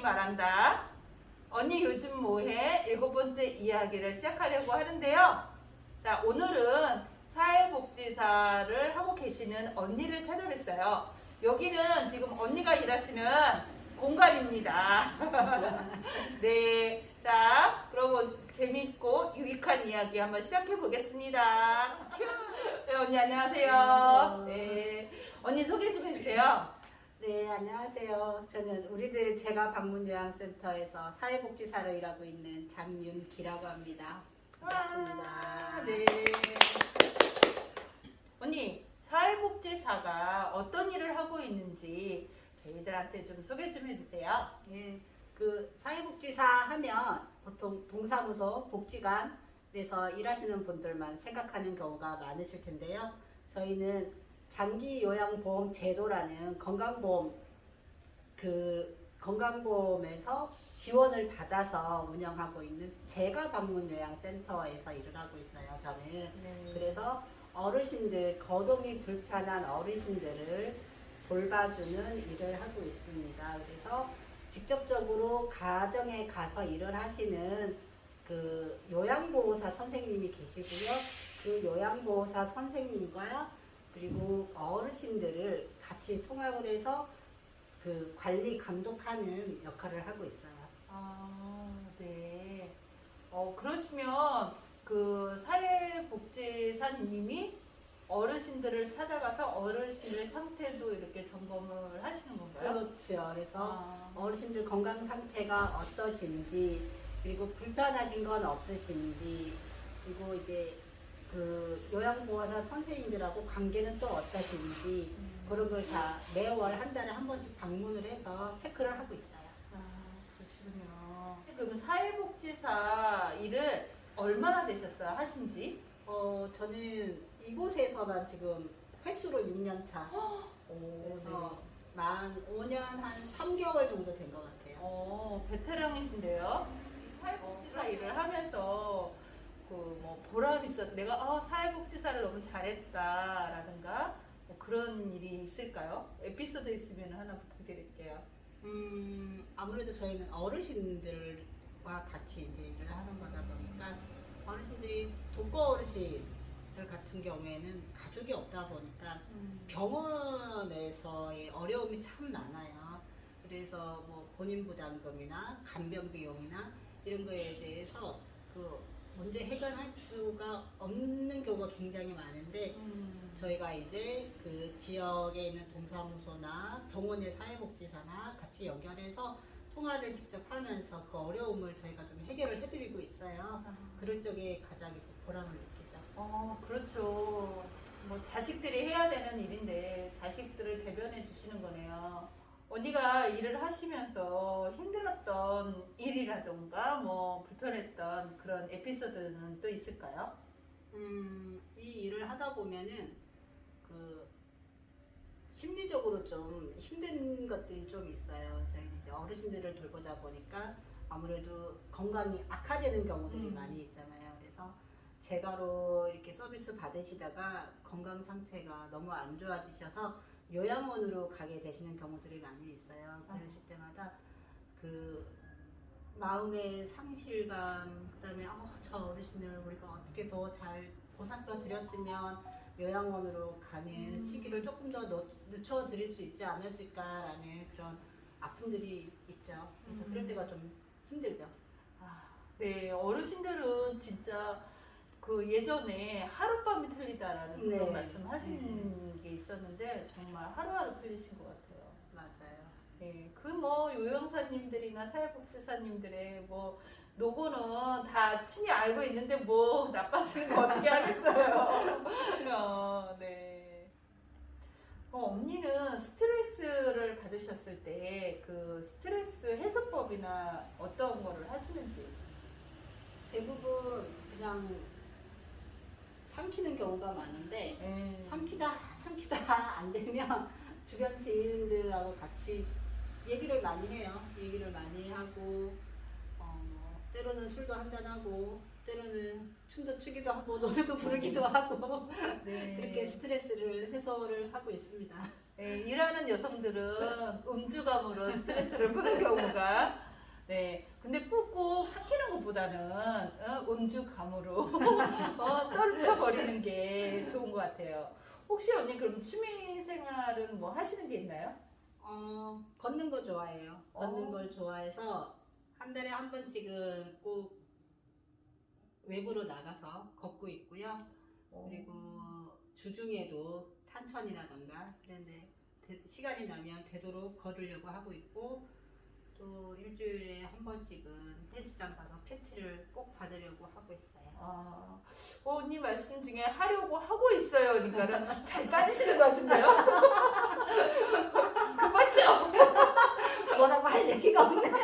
말한다. 언니 요즘 뭐해? 7번째 이야기를 시작하려고 하는데요. 자, 오늘은 사회복지사를 하고 계시는 언니를 찾아뵀어요. 여기는 지금 언니가 일하시는 공간입니다. 네, 자, 그러면 재밌고 유익한 이야기 한번 시작해 보겠습니다. 네, 언니 안녕하세요. 안녕하세요. 네, 언니 소개 좀 해주세요. 네, 안녕하세요. 저는 우리들 제가방문요양센터에서 사회복지사로 일하고 있는 장윤기라고 합니다. 반갑습니다. 와, 네. 언니, 사회복지사가 어떤 일을 하고 있는지 저희들한테 좀 소개 좀 해주세요. 예, 그 사회복지사 하면 보통 동사무소, 복지관에서 일하시는 분들만 생각하는 경우가 많으실 텐데요. 저희는 장기요양보험 제도라는 건강보험에서 지원을 받아서 운영하고 있는 제가방문요양센터에서 일을 하고 있어요. 저는 네. 그래서 어르신들, 거동이 불편한 어르신들을 돌봐주는 일을 하고 있습니다. 그래서 직접적으로 가정에 가서 일을 하시는 그 요양보호사 선생님이 계시고요. 그 요양보호사 선생님과 그리고 어르신들을 같이 통합을 해서 그 관리 감독하는 역할을 하고 있어요. 아, 네. 그러시면 그 사회복지사님이 어르신들을 찾아가서 어르신들의 상태도 이렇게 점검을 하시는 건가요? 그렇죠. 그래서 어르신들 건강 상태가 어떠신지, 그리고 불편하신 건 없으신지, 그리고 이제 그 요양보호사 선생님들하고 관계는 또 어떠신지, 그런 걸 다 매월 한 달에 한 번씩 방문을 해서 체크를 하고 있어요. 그러시군요. 그럼 사회복지사 일을 얼마나 되셨어요? 하신지? 저는 이곳에서만 지금 횟수로 6년 차. 그래서 만 5년 한 3개월 정도 된 것 같아요. 베테랑이신데요. 사회복지사 일을 하면서 그 뭐 보람 있었. 내가 사회복지사를 너무 잘했다라든가 뭐 그런 일이 있을까요? 에피소드 있으면 하나 부탁드릴게요. 아무래도 저희는 어르신들과 같이 이제 일을 하는 거다 보니까 어르신들이 독거 어르신들 같은 경우에는 가족이 없다 보니까 병원에서의 어려움이 참 많아요. 그래서 뭐 본인 부담금이나 간병 비용이나 이런 거에 대해서 그 문제 해결할 수가 없는 경우가 굉장히 많은데 저희가 이제 그 지역에 있는 동사무소나 병원의 사회복지사나 같이 연결해서 통화를 직접 하면서 그 어려움을 저희가 좀 해결을 해드리고 있어요. 그런 쪽에 가장 보람을 느끼죠. 그렇죠. 뭐 자식들이 해야 되는 일인데 자식들을 대변해 주시는 거네요. 언니가 일을 하시면서 힘들었던 일이라던가 뭐 불편했던 그런 에피소드는 또 있을까요? 이 일을 하다 보면은 그 심리적으로 좀 힘든 것들이 좀 있어요. 저희 이제 어르신들을 돌보다 보니까 아무래도 건강이 악화되는 경우들이 많이 있잖아요. 그래서 재가로 이렇게 서비스 받으시다가 건강 상태가 너무 안 좋아지셔서 요양원으로 가게 되시는 경우들이 많이 있어요. 그러실 때마다 그 마음의 상실감, 그다음에 저 어르신을 우리가 어떻게 더 잘 보살펴 드렸으면 요양원으로 가는 시기를 조금 더 늦춰 드릴 수 있지 않았을까라는 그런 아픔들이 있죠. 그래서 그럴 때가 좀 힘들죠. 네, 어르신들은 진짜 그 예전에 하룻밤이 틀리다라는 그런 네. 말씀하신 게 있었는데 정말 하루하루 틀리신 것 같아요. 맞아요. 네, 그 뭐 요양사님들이나 사회복지사님들의 뭐 노고는 다 친히 알고 있는데 뭐 나빠지는 거 어떻게 하겠어요. 네. 언니는 스트레스를 받으셨을 때 그 스트레스 해소법이나 어떤 거를 하시는지? 대부분 그냥 삼키는 경우가 많은데 삼키다 안 되면 주변 지인들하고 같이 얘기를 많이 해요. 얘기를 많이 하고 때로는 술도 한잔하고 때로는 춤도 추기도 하고 노래도 부르기도 하고 네. 그렇게 스트레스를 해소를 하고 있습니다. 네, 일하는 많은 여성들은 음주감으로 스트레스를 푸는 경우가 네. 근데 꾹꾹 삭히는 것보다는 음주감으로 떨쳐버리는 게 좋은 것 같아요. 혹시 언니 그럼 취미 생활은 뭐 하시는 게 있나요? 걷는 거 좋아해요. 걷는 어. 걸 좋아해서 한 달에 한 번씩은 꼭 외부로 나가서 걷고 있고요. 그리고 주중에도 탄천이라던가 그런데 시간이 나면 되도록 걸으려고 하고 있고 또 일주일에 한 번씩은 헬스장 가서 PT를 꼭 받으려고 하고 있어요. 언니 말씀 중에 하려고 하고 있어요. 그러니까는 잘 빠지시는 것 같은데요? 그 맞죠? 뭐라고 할 얘기가 없네요.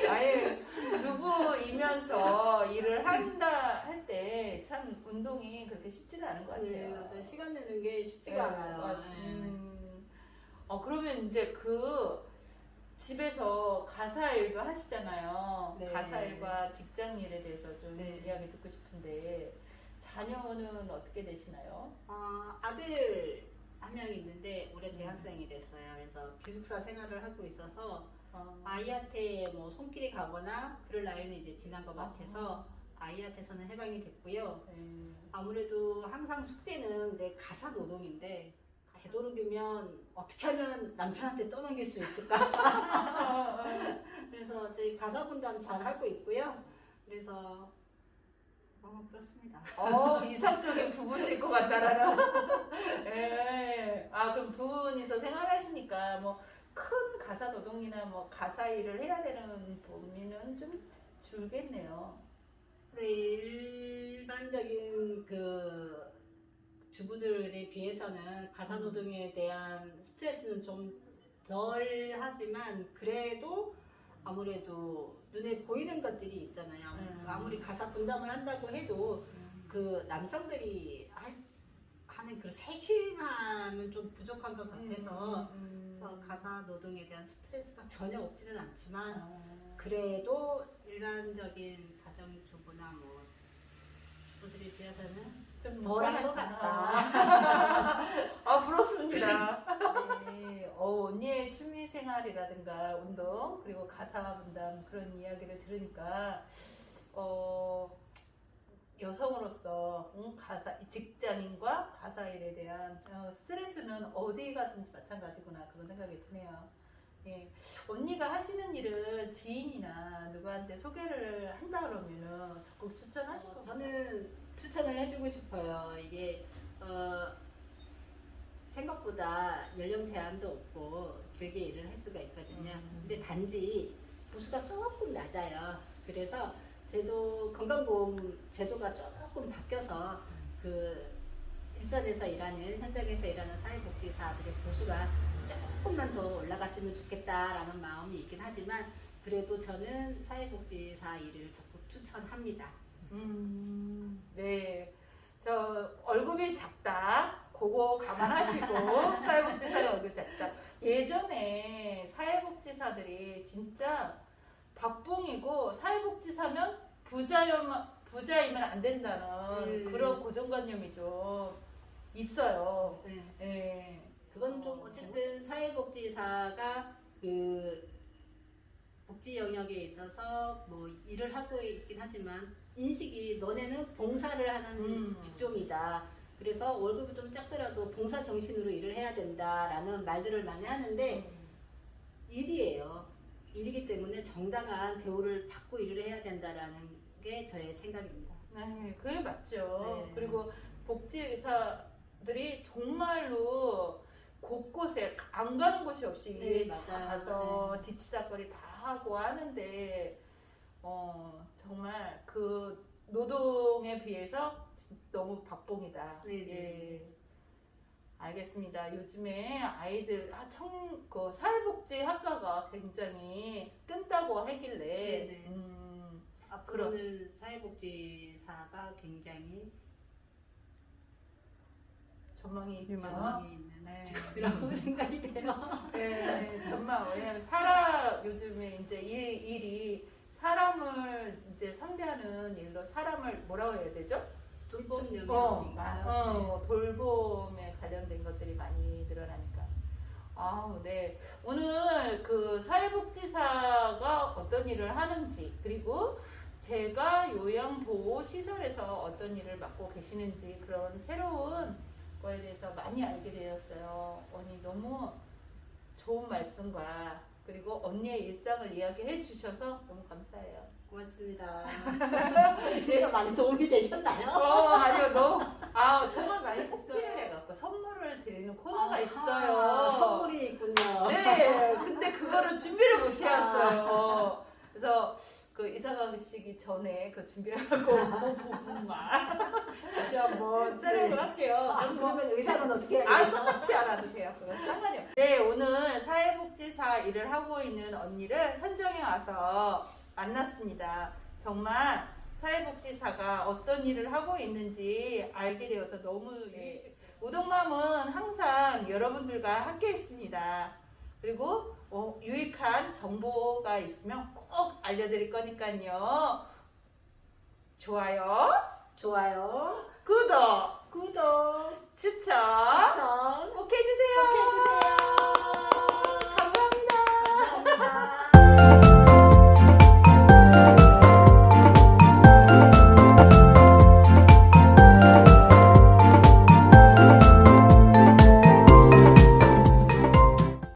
아예 주부이면서 일을 한다 할 때 참 운동이 그렇게 쉽지는 않은 것 같아요. 네, 맞아요. 시간 내는 게 쉽지가 않아요. 맞아. 네. 그러면 이제 그 집에서 가사 일도 하시잖아요. 네. 가사 일과 직장 일에 대해서 좀 네. 이야기 듣고 싶은데 자녀는 어떻게 되시나요? 아들 한 명 있는데 올해 대학생이 됐어요. 그래서 기숙사 생활을 하고 있어서 아이한테 뭐 손길이 가거나 그럴 나이는 이제 지난 것 같아서 아이한테서는 해방이 됐고요. 아무래도 항상 숙제는 내 가사 노동인데 되도록이면 어떻게 하면 남편한테 떠넘길 수 있을까? 그래서 저희 가사 분담 잘 하고 있고요. 그래서 그렇습니다. 이상적인 부부실 것 같다라는. 예. 그럼 두 분이서 생활하시니까 뭐 큰 가사 노동이나 뭐 가사 일을 해야 되는 범위는 좀 줄겠네요. 네, 일반적인 그 주부들에 비해서는 가사 노동에 대한 스트레스는 좀 덜 하지만 그래도 아무래도 눈에 보이는 것들이 있잖아요. 아무리 가사 분담을 한다고 해도 그 남성들이 하는 그 세심함은 좀 부족한 것 같아서 그래서 가사 노동에 대한 스트레스가 전혀 없지는 않지만 그래도 일반적인 가정주부나 뭐 주부들에 비해서는 좀 덜한 것 같다. 부럽습니다. 네. 언니의 취미 생활이라든가 운동 그리고 가사 분담 그런 이야기를 들으니까 여성으로서 직장인과 가사 일에 대한 스트레스는 어디 가든지 마찬가지구나 그런 생각이 드네요. 예. 언니가 하시는 일을 지인이나 누구한테 소개를 한다 그러면은 적극 추천하실 것 같아요. 저는 추천을 해주고 싶어요. 이게 생각보다 연령 제한도 없고 길게 일을 할 수가 있거든요. 근데 단지 보수가 조금 낮아요. 그래서 건강보험 제도가 조금 바뀌어서 그 일선에서 일하는 현장에서 일하는 사회복지사들의 보수가 조금만 더 올라갔으면 좋겠다라는 마음이 있긴 하지만 그래도 저는 사회복지사 일을 적극 추천합니다. 네. 저 월급이 작다. 그거 감안하시고 사회복지사가 월급이 작다. 예전에 사회복지사들이 진짜 박봉이고 사회복지사면 부자이면 안 된다는 그런 고정관념이 좀 있어요. 네. 네. 그건 좀 어쨌든 사회복지사가 그 복지 영역에 있어서 뭐 일을 하고 있긴 하지만 인식이 너네는 봉사를 하는 직종이다. 그래서 월급이 좀 작더라도 봉사 정신으로 일을 해야 된다라는 말들을 많이 하는데 일이에요. 일이기 때문에 정당한 대우를 받고 일을 해야 된다라는 게 저의 생각입니다. 네, 그게 맞죠. 네. 그리고 복지사들이 정말로 곳곳에 안 가는 곳이 없이 네, 다 맞아요. 가서 뒤치다거리 다 하고 하는데 정말 그 노동에 비해서 너무 박봉이다. 네, 네. 예. 알겠습니다. 요즘에 아이들 그 사회복지 학과가 굉장히 뜬다고 하길래 네, 네. 앞으로는 사회복지사가 굉장히 전망이 있죠. 전망이 있는 네. 직업이라고 생각이 돼요. 네, 정말 왜냐면 요즘에 이제 일이 사람을 이제 상대하는 일로 사람을 뭐라고 해야 되죠? 돌봄 영역인가요? 돌봄에 관련된 것들이 많이 늘어나니까 아, 네. 오늘 그 사회복지사가 어떤 일을 하는지, 그리고 제가 요양보호시설에서 어떤 일을 맡고 계시는지 그런 새로운 거에 대해서 많이 알게 되었어요. 언니 너무 좋은 말씀과 그리고 언니의 일상을 이야기해 주셔서 너무 감사해요. 고맙습니다. 진짜 많이 도움이 되셨나요? 아니요, 너무, 정말 많이 스킬을 해갖고 선물을 드리는 코너가 있어요. 아하, 선물이 있군요. 네, 근데 그거를 준비를 못 해왔어요. 그래서 그 이사 가시기 전에 그 준비해갖고 그 부분만 다시 한번 촬영을 할게요. 그러면 의사는 어떻게 해야 돼요? 똑같이 알아도 돼요. 그건 상관이 없어요. 네, 오늘 사회복지사 일을 하고 있는 언니를 현장에 와서 만났습니다. 정말 사회복지사가 어떤 일을 하고 있는지 알게 되어서 너무 우동맘은 항상 여러분들과 함께 있습니다. 그리고 유익한 정보가 있으면 꼭 알려드릴 거니까요. 좋아요, 구독, 추천 추천 꼭 해주세요. 꼭 해주세요.